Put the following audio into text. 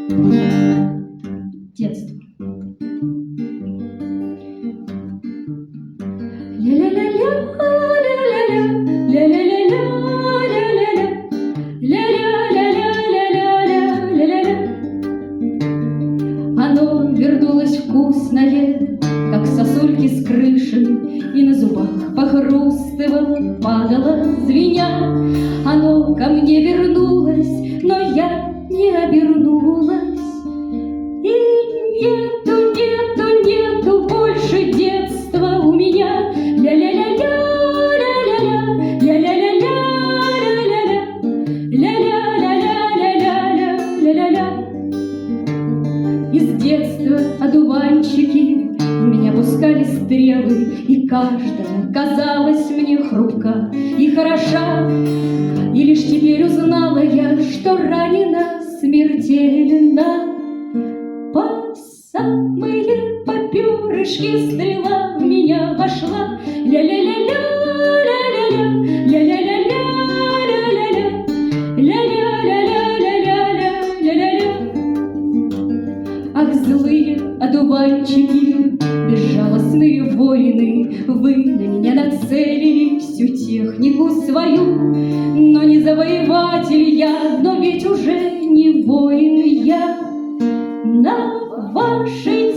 Детство. Ля-ля-ля-ля, ля-ля-ля, ля-ля-ля-ля, ля-ля-ля, ля-ля-ля-ля-ля-ля. Оно вернулось вкусное, как сосульки с крыши, и на зубах похрустывало, падало, звеня. Оно ко мне вернулось, но я не обернулась. И нету, нету, нету больше детства у меня. Ля-ля-ля-ля, ля-ля-ля, ля-ля-ля-ля, ля-ля-ля, ля-ля-ля, ля-ля-ля. Из детства одуванчики в меня пускали стрелы, и каждая казалась мне хрупка и хороша. И лишь теперь узнала я, что ранена смертельно. По самые поперышки стрела в меня вошла. Ля-ля-ля-ля, ля-ля-ля, ля-ля-ля-ля, ля-ля-ля, ля-ля-ля, ля-ля-ля. Ах, злые одуванчики, безжалостные воины, вы на меня нацелили всю технику свою. Но не завоеватель я, но ведь уже не воин я. На вашей